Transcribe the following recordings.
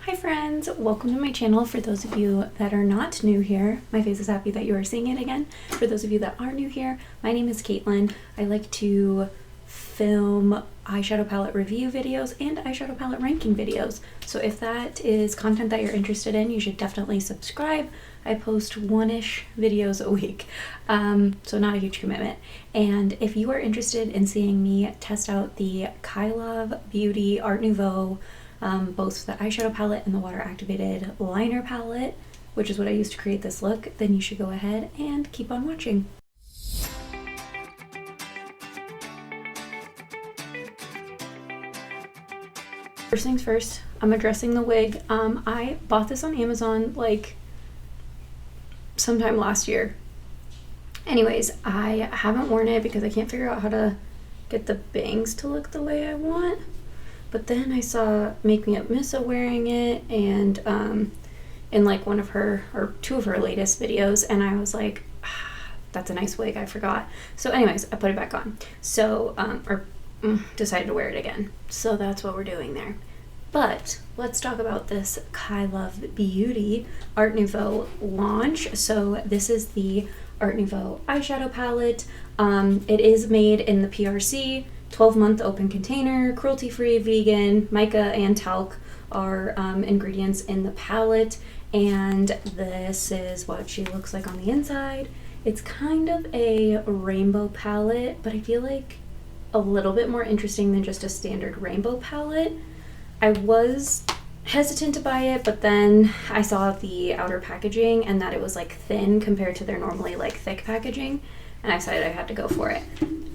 Hi friends, welcome to my channel. For those of you that are not new here, my face is happy that you are seeing it again. For those of you that are new here, my name is Caitlin. I like to film eyeshadow palette review videos and eyeshadow palette ranking videos. So if that is content that you're interested in, you should definitely subscribe. I post one-ish videos a week, so not a huge commitment. And if you are interested in seeing me test out the Kailav Beauty Art Nouveau, both the eyeshadow palette and the water activated liner palette, which is what I used to create this look, then you should go ahead and keep on watching. First things first, I'm addressing the wig. I bought this on Amazon like sometime last year. Anyways, I haven't worn it because I can't figure out how to get the bangs to look the way I want. But then I saw Make Me Up Missa wearing it and in like one of her or two of her latest videos, and I was like, that's a nice wig, I forgot. So anyways, I put it back on. So decided to wear it again. So that's what we're doing there. But let's talk about this Kailav Beauty Art Nouveau launch. So this is the Art Nouveau eyeshadow palette. It is made in the PRC 12-month open container, cruelty-free, vegan. Mica and talc are ingredients in the palette, and this is what she looks like on the inside. It's kind of a rainbow palette, but I feel like a little bit more interesting than just a standard rainbow palette. I was hesitant to buy it, but then I saw the outer packaging and that it was like thin compared to their normally like thick packaging, and I decided I had to go for it.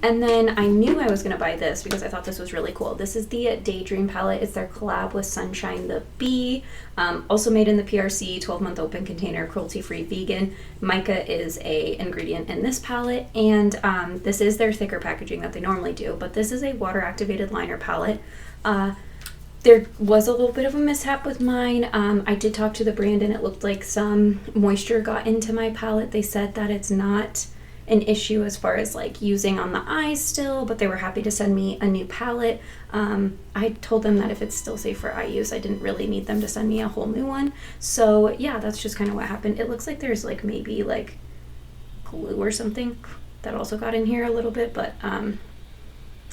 And then I knew I was going to buy this because I thought this was really cool. This is the Daydream Palette. It's their collab with Sunshine the Bee. Also made in the PRC, 12-month open container, cruelty-free, vegan. Mica is a ingredient in this palette, and this is their thicker packaging that they normally do, but this is a water-activated liner palette. There was a little bit of a mishap with mine. I did talk to the brand and it looked like some moisture got into my palette. They said that it's not an issue as far as like using on the eyes still, but they were happy to send me a new palette. I told them that if it's still safe for eye use, I didn't really need them to send me a whole new one. So yeah, that's just kind of what happened. It looks like there's like maybe like glue or something that also got in here a little bit, but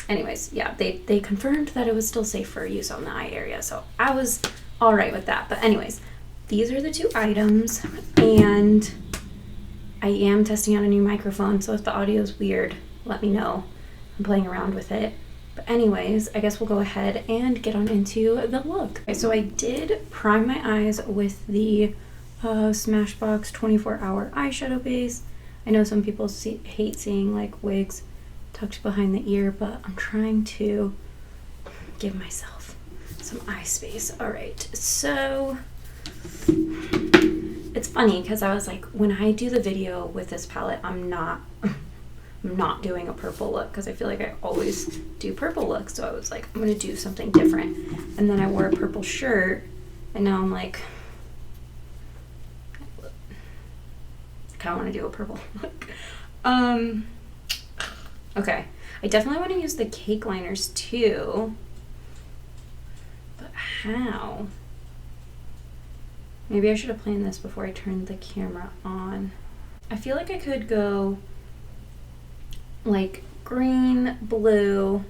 anyways, yeah, they confirmed that it was still safe for use on the eye area, so I was all right with that. But anyways, these are the two items, and I am testing out a new microphone, so if the audio is weird, let me know. I'm playing around with it. But anyways, I guess we'll go ahead and get on into the look. Okay, so I did prime my eyes with the Smashbox 24-hour eyeshadow base. I know some people hate seeing like wigs tucked behind the ear, but I'm trying to give myself some eye space. All right, so it's funny because I was like, when I do the video with this palette, I'm not doing a purple look because I feel like I always do purple looks. So I was like, I'm gonna do something different. And then I wore a purple shirt, and now I'm like, I kind of want to do a purple look. Okay, I definitely want to use the cake liners too, but how? Maybe I should have planned this before I turned the camera on. I feel like I could go like green, blue,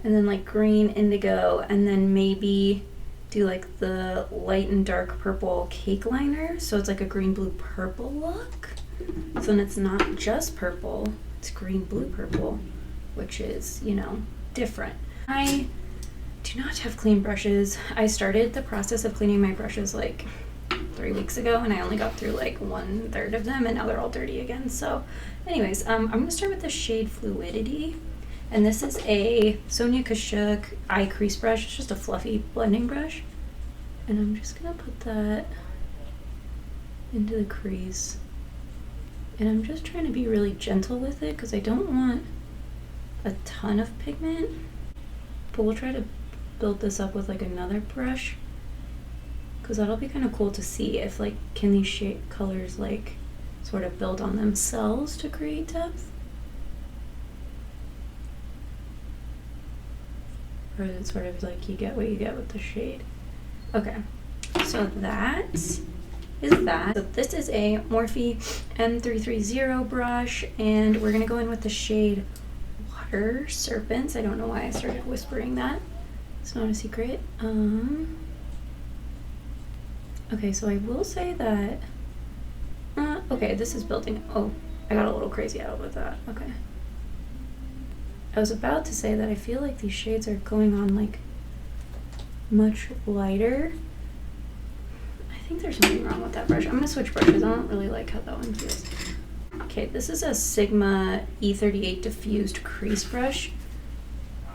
and then like green, indigo, and then maybe do like the light and dark purple cake liner. So it's like a green, blue, purple look. So then it's not just purple, it's green, blue, purple, which is, you know, different. I do not have clean brushes. I started the process of cleaning my brushes like 3 weeks ago, and I only got through like 1/3 of them, and now they're all dirty again. So anyways, I'm gonna start with the shade Fluidity, and this is a Sonia Kashuk eye crease brush. It's just a fluffy blending brush, and I'm just gonna put that into the crease, and I'm just trying to be really gentle with it because I don't want a ton of pigment, but we'll try to build this up with like another brush because that'll be kind of cool to see if like, can these shade colors like sort of build on themselves to create depth, or is it sort of like you get what you get with the shade? Okay, So that is that. So this is a Morphe M330 brush, and we're gonna go in with the shade Water Serpents. I don't know why I started whispering that. It's not a secret. Okay, so I will say that, okay, this is building, oh, I got a little crazy out with that, okay. I was about to say that I feel like these shades are going on like much lighter. I think there's something wrong with that brush. I'm gonna switch brushes. I don't really like how that one feels. Okay, this is a Sigma E38 Diffused Crease brush.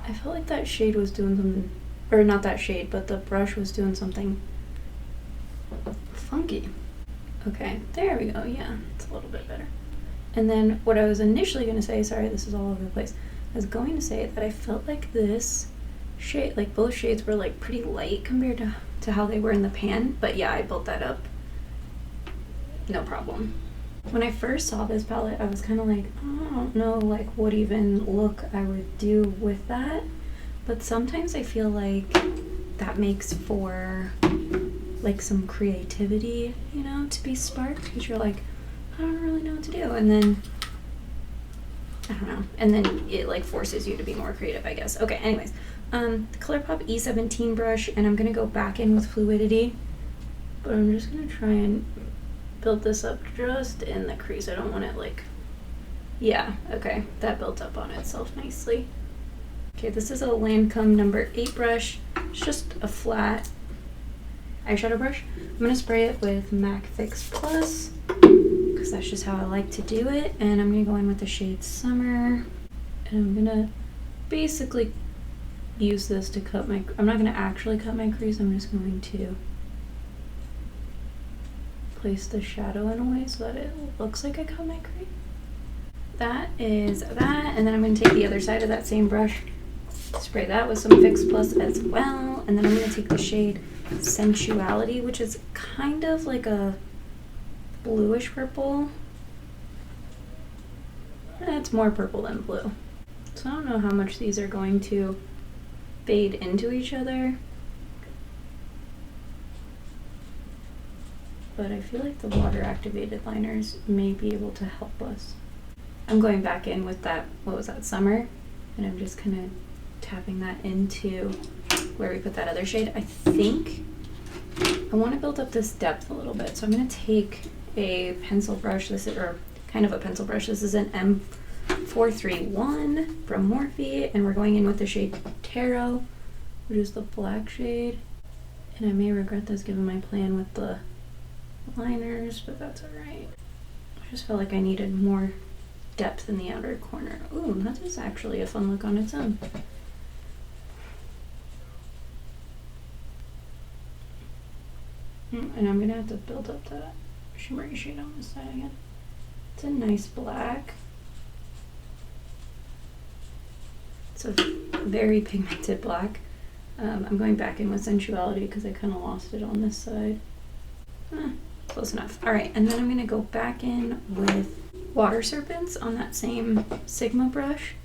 I felt like that shade was doing something, or not that shade, but the brush was doing something funky. Okay, there we go. Yeah, it's a little bit better. And then what I was initially gonna say, sorry, this is all over the place. I was going to say that I felt like this shade, like both shades were like pretty light compared to how they were in the pan, but yeah, I built that up. No problem. When I first saw this palette, I was kind of like, oh, I don't know like what even look I would do with that, but sometimes I feel like that makes for like some creativity, you know, to be sparked, because you're like, I don't really know what to do, and then I don't know, and then it like forces you to be more creative, I guess. Okay, anyways, the ColourPop E17 brush, and I'm gonna go back in with Fluidity, but I'm just gonna try and build this up just in the crease. I don't want it like, yeah, okay, that built up on itself nicely. Okay, this is a Lancome number 8 brush. It's just a flat eyeshadow brush. I'm gonna spray it with MAC Fix Plus, because that's just how I like to do it, and I'm gonna go in with the shade Summer, and I'm gonna basically use this to cut my, I'm not gonna actually cut my crease, I'm just going to place the shadow in a way so that it looks like I cut my crease. That is that, and then I'm gonna take the other side of that same brush, spray that with some Fix Plus as well, and then I'm gonna take the shade Sensuality, which is kind of like a bluish purple. It's more purple than blue. So I don't know how much these are going to fade into each other, but I feel like the water activated liners may be able to help us. I'm going back in with that, what was that, Summer, and I'm just kind of tapping that into where we put that other shade. I think I want to build up this depth a little bit, so I'm going to take a pencil brush, this is, or kind of a pencil brush, this is an M431 from Morphe, and we're going in with the shade Tarot, which is the black shade, and I may regret this given my plan with the liners, but that's alright. I just felt like I needed more depth in the outer corner. Ooh, that is actually a fun look on its own. And I'm gonna have to build up that shimmery shade on this side again. It's a nice black. It's a very pigmented black. I'm going back in with Sensuality because I kind of lost it on this side. Close enough. Alright, and then I'm gonna go back in with Water Serpents on that same Sigma brush.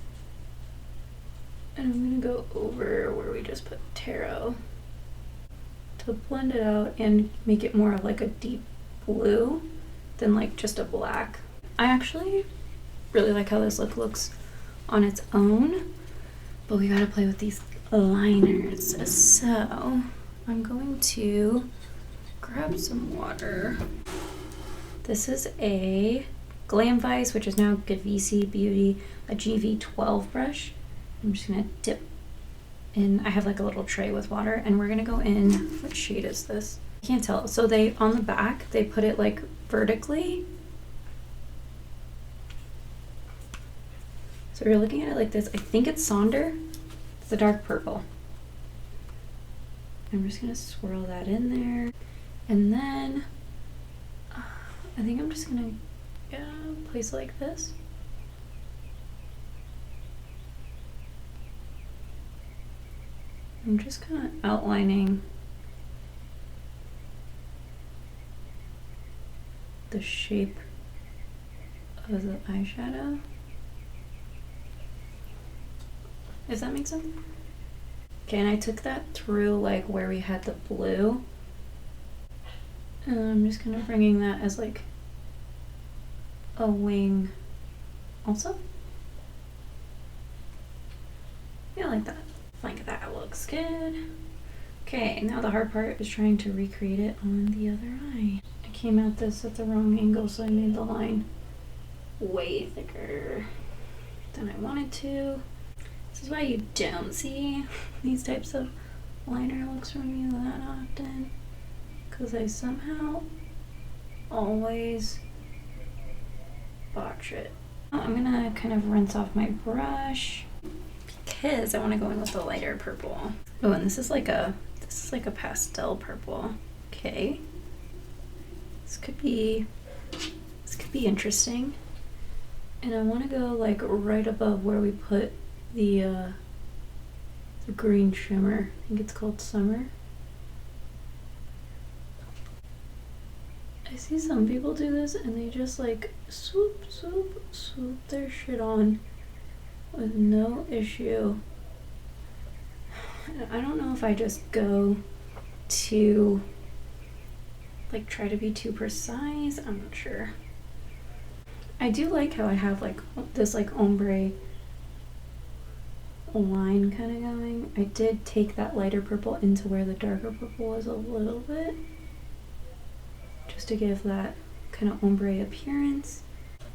And I'm gonna go over where we just put Tarot to blend it out and make it more of like a deep blue than like just a black. I actually really like how this look looks on its own, but we gotta play with these liners. So I'm going to grab some water. This is a Glam Vice, which is now Gavisi Beauty, a GV12 brush. I'm just gonna dip in, I have like a little tray with water, and we're gonna go in, what shade is this? I can't tell. So they, on the back, they put it like vertically. So you're looking at it like this. I think it's Sonder. It's a dark purple. I'm just gonna swirl that in there. And then, I think I'm just gonna place it like this. I'm just kind of outlining the shape of the eyeshadow. Does that make sense? Okay, and I took that through like where we had the blue, And I'm just kind of bringing that as like a wing also. Yeah, like that. Like that looks good. Okay, now the hard part is trying to recreate it on the other eye. I came at this at the wrong angle, so I made the line way thicker than I wanted to. This is why you don't see these types of liner looks from me that often, because I somehow always botch it. I'm gonna kind of rinse off my brush because I want to go in with the lighter purple. Oh, and this is like a pastel purple. Okay, this could be interesting. And I want to go like right above where we put the green shimmer. I think it's called Summer. I see some people do this and they just like swoop their shit on with no issue. I don't know if I just go to like try to be too precise. I'm not sure. I do like how I have like this like ombre line kind of going. I did take that lighter purple into where the darker purple was a little bit, just to give that kind of ombre appearance.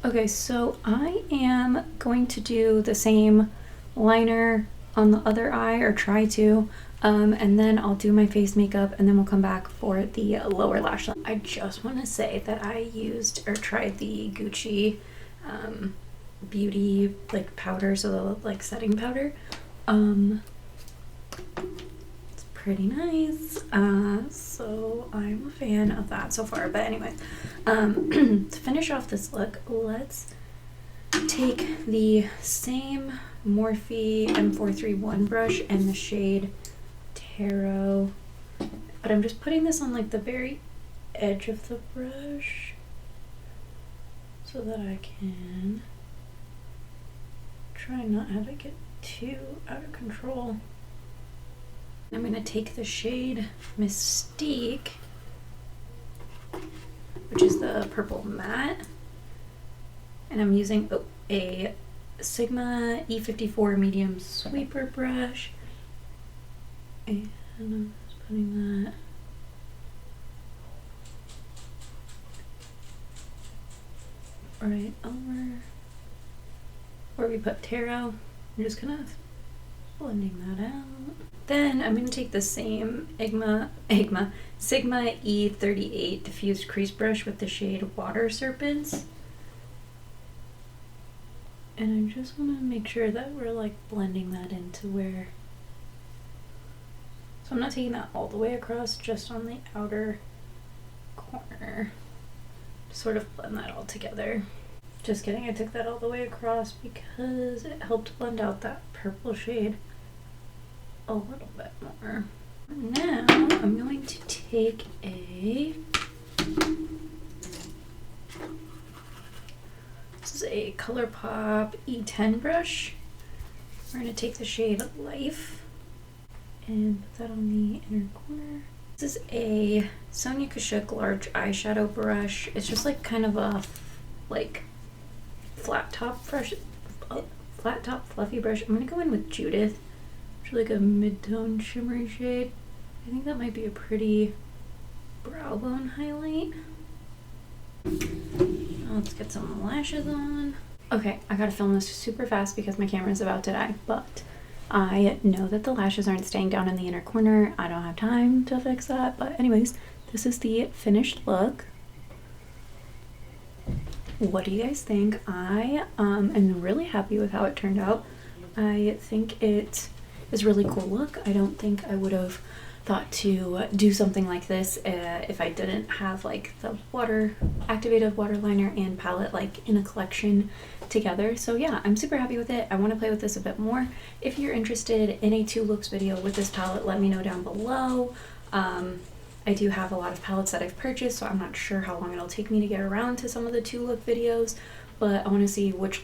Okay, so I am going to do the same liner on the other eye, or try to, and then I'll do my face makeup, and then we'll come back for the lower lash line. I just want to say that I used or tried the Gucci beauty like powder, so the like setting powder. It's pretty nice, so I'm a fan of that so far. But anyways, to finish off this look, let's take the same Morphe M431 brush and the shade Tarot, but I'm just putting this on like the very edge of the brush so that I can try not have it get too out of control. I'm going to take the shade Mystique, which is the purple matte, and I'm using a Sigma E54 medium sweeper brush, and I'm just putting that right over where we put Tarot. I'm just kind of blending that out. Then I'm going to take the same Sigma E38 diffused crease brush with the shade Water Serpents. And I just want to make sure that we're like blending that into where, so I'm not taking that all the way across, just on the outer corner. Sort of blend that all together. Just kidding, I took that all the way across because it helped blend out that purple shade a little bit more. Now I'm going to take this is a ColourPop E10 brush. We're going to take the shade Life and put that on the inner corner. This is a Sonia Kashuk large eyeshadow brush. It's just like kind of a like flat top fluffy brush. I'm going to go in with Judith, which is like a mid-tone shimmery shade. I think that might be a pretty brow bone highlight. Let's get some lashes on. Okay, I gotta film this super fast because my camera is about to die, but I know that the lashes aren't staying down in the inner corner. I don't have time to fix that, but anyways, this is the finished look. What do you guys think? I am really happy with how it turned out. I think it is a really cool look. I don't think I would have thought to do something like this if I didn't have like the activated water liner and palette like in a collection together. So yeah, I'm super happy with it. I want to play with this a bit more. If you're interested in a 2 looks video with this palette, let me know down below. I do have a lot of palettes that I've purchased, so I'm not sure how long it'll take me to get around to some of the 2 look videos, but I want to see which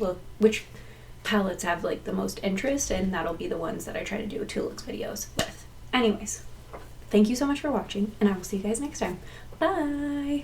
palettes have like the most interest, and that'll be the ones that I try to do 2 looks videos with. Anyways, thank you so much for watching, and I will see you guys next time. Bye!